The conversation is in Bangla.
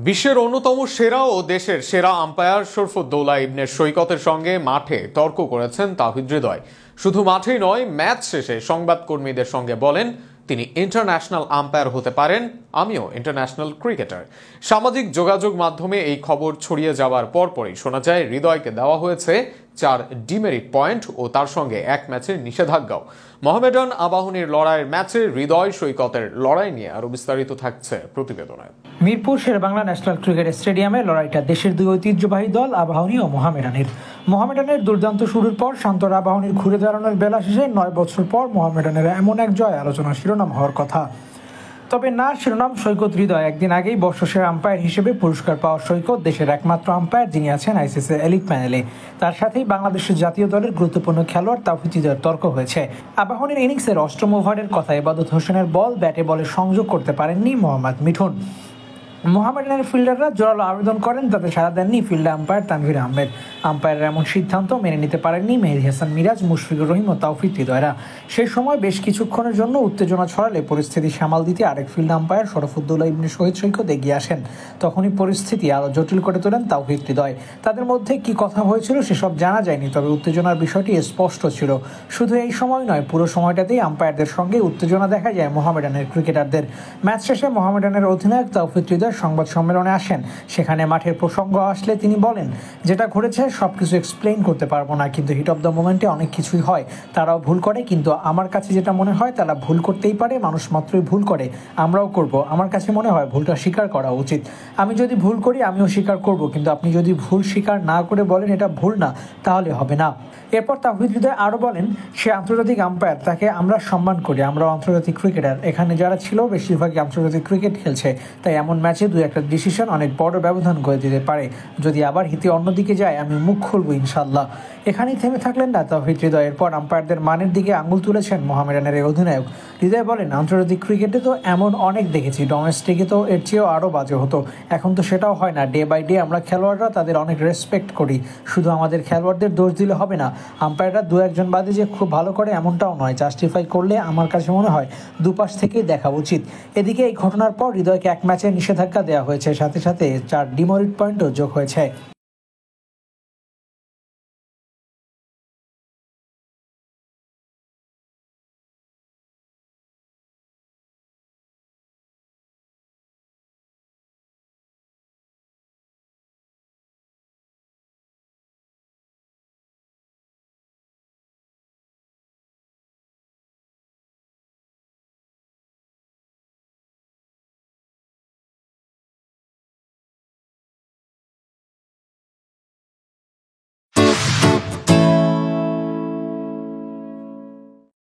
বিশ্বের অন্যতম সেরা ও দেশের সেরা আম্পায়ার শরফুদ্দৌলা ইবনে সৈকতের সঙ্গে মাঠে তর্ক করেছেন তাওহিদ হৃদয়। শুধু মাঠেই নয়, ম্যাচ শেষে সংবাদকর্মীদের সঙ্গে বলেন তিনি ইন্টারন্যাশনাল আম্পায়ার হতে পারেন, আমিও ইন্টারন্যাশনাল ক্রিকেটার। সামাজিক যোগাযোগ মাধ্যমে এই খবর ছড়িয়ে যাওয়ার পরপরই শোনা যায় হৃদয়কে দেওয়া হয়েছে 4 ডিমেরিট পয়েন্ট ও তার সঙ্গে এক ম্যাচের নিষেধাজ্ঞাও। মোহামেডান আবাহনীর লড়াইয়ের ম্যাচে হৃদয় সৈকতের লড়াই নিয়ে আরো বিস্তারিত থাকছে প্রতিবেদনে। মিরপুর শেরেবাংলা ন্যাশনাল ক্রিকেট স্টেডিয়ামে লড়াইটা দেশের দুই ঐতিহ্যবাহী দল আবাহনী ও মোহামেডানের দুর্দান্ত শুরুর পর শান্তর আবাহনীর ঘুরে দাঁড়ানোর বেলা শেষে 9 বছর পর মোহামেডানের এমন এক জয় আলোচনা শিরোনাম হওয়ার কথা। তবে না শিরোনাম সৈকত হৃদয়। একদিন আগেই বর্ষসেরা আম্পায়ার হিসেবে পুরস্কার পাওয়া সৈকত দেশের একমাত্র আম্পায়ার যিনি আছেন আইসিসি এলিট প্যানেলে। তার সাথেই বাংলাদেশের জাতীয় দলের গুরুত্বপূর্ণ খেলোয়াড় তাওহিদ হৃদয়ের তর্ক হয়েছে। আবাহনীর ইনিংসের অষ্টম ওভারের কথা এবাদত হোসেনের বল ব্যাটে বলে সংযোগ করতে পারেননি মোহাম্মদ মিঠুন। মোহামেডানের ফিল্ডাররা জোরালো আবেদন করেন, তাতে সাড়া দেননি ফিল্ড আম্পায়ার তানভীর আহমেদ। আম্পায়ারের এমন সিদ্ধান্ত মেনে নিতে পারেননি মেহেদী হাসান মিরাজ, মুশফিকুর রহিম ও তাওফিক হৃদয়রা। সেই সময় বেশ কিছুক্ষণের জন্য উত্তেজনা ছড়ালে পরিস্থিতি সামাল দিতে আরেক ফিল্ড আম্পায়ার শরফুদ্দৌলা ইবনে সৈকত এগিয়ে আসেন। তখনই পরিস্থিতি আরও জটিল করে তোলেন তাওহিদ হৃদয়। তাদের মধ্যে কি কথা হয়েছিল সেসব জানা যায়নি, তবে উত্তেজনার বিষয়টি স্পষ্ট ছিল। শুধু এই সময় নয়, পুরো সময়টাতেই আম্পায়ারদের সঙ্গে উত্তেজনা দেখা যায় মোহামেডানের ক্রিকেটারদের। ম্যাচ শেষে মোহামেডানের অধিনায়ক তাওহিদ হৃদয় সংবাদ সম্মেলনে আসেন। সেখানে মাঠের প্রসঙ্গ আসলে তিনি বলেন, যেটা ঘটেছে সবকিছু এক্সপ্লেইন করতে পারবো না, কিন্তু হিট অফ দ্য মোমেন্টে অনেক কিছুই হয়, তারাও ভুল করে, কিন্তু আমার কাছে যেটা মনে হয় তারা ভুল করতেই পারে, মানুষ মাত্রই ভুল করে, আমরাও করব। আমার কাছে মনে হয় ভুলটা স্বীকার করা উচিত। আমি যদি ভুল করি আমিও স্বীকার করব, কিন্তু আপনি যদি ভুল স্বীকার না করে বলেন এটা ভুল না, তাহলে হবে না। এরপর তাওহিদ হৃদয় আরও বলেন, সে আন্তর্জাতিক আম্পায়ার, তাকে আমরা সম্মান করি, আমরাও আন্তর্জাতিক ক্রিকেটার। এখানে যারা ছিল বেশিরভাগই আন্তর্জাতিক ক্রিকেট খেলছে, তাই এমন ম্যাচে দু একটা ডিসিশন অনেক বড় ব্যবধান করে দিতে পারে। যদি আবার হিতে অন্যদিকে যায় আমি মুখ খুলবো ইনশাল্লাহ। এখানেই থেমে থাকলেন না তাওহিদ হৃদয়। এরপর আম্পায়ারদের মানের দিকে আঙুল তুলেছেন মোহামেডানের এই অধিনায়ক। হৃদয় বলেন, আন্তর্জাতিক ক্রিকেটে তো এমন অনেক দেখেছি, ডোমেস্টিকে তো এর চেয়েও আরও বাজে হতো। এখন তো সেটাও হয় না। ডে বাই ডে আমরা খেলোয়াড়রা তাদের অনেক রেসপেক্ট করি। শুধু আমাদের খেলোয়াড়দের দোষ দিলে হবে না। আম্পায়াররা দু একজন বাদে যে খুব ভালো করে এমনটাও নয়। জাস্টিফাই করলে আমার কাছে মনে হয় দুপাশ থেকেই দেখা উচিত। এদিকে এই ঘটনার পর হৃদয়কে এক ম্যাচে নিষেধাজ্ঞা দেওয়া হয়েছে, সাথে সাথে 4 ডিমেরিট পয়েন্টও যোগ হয়েছে।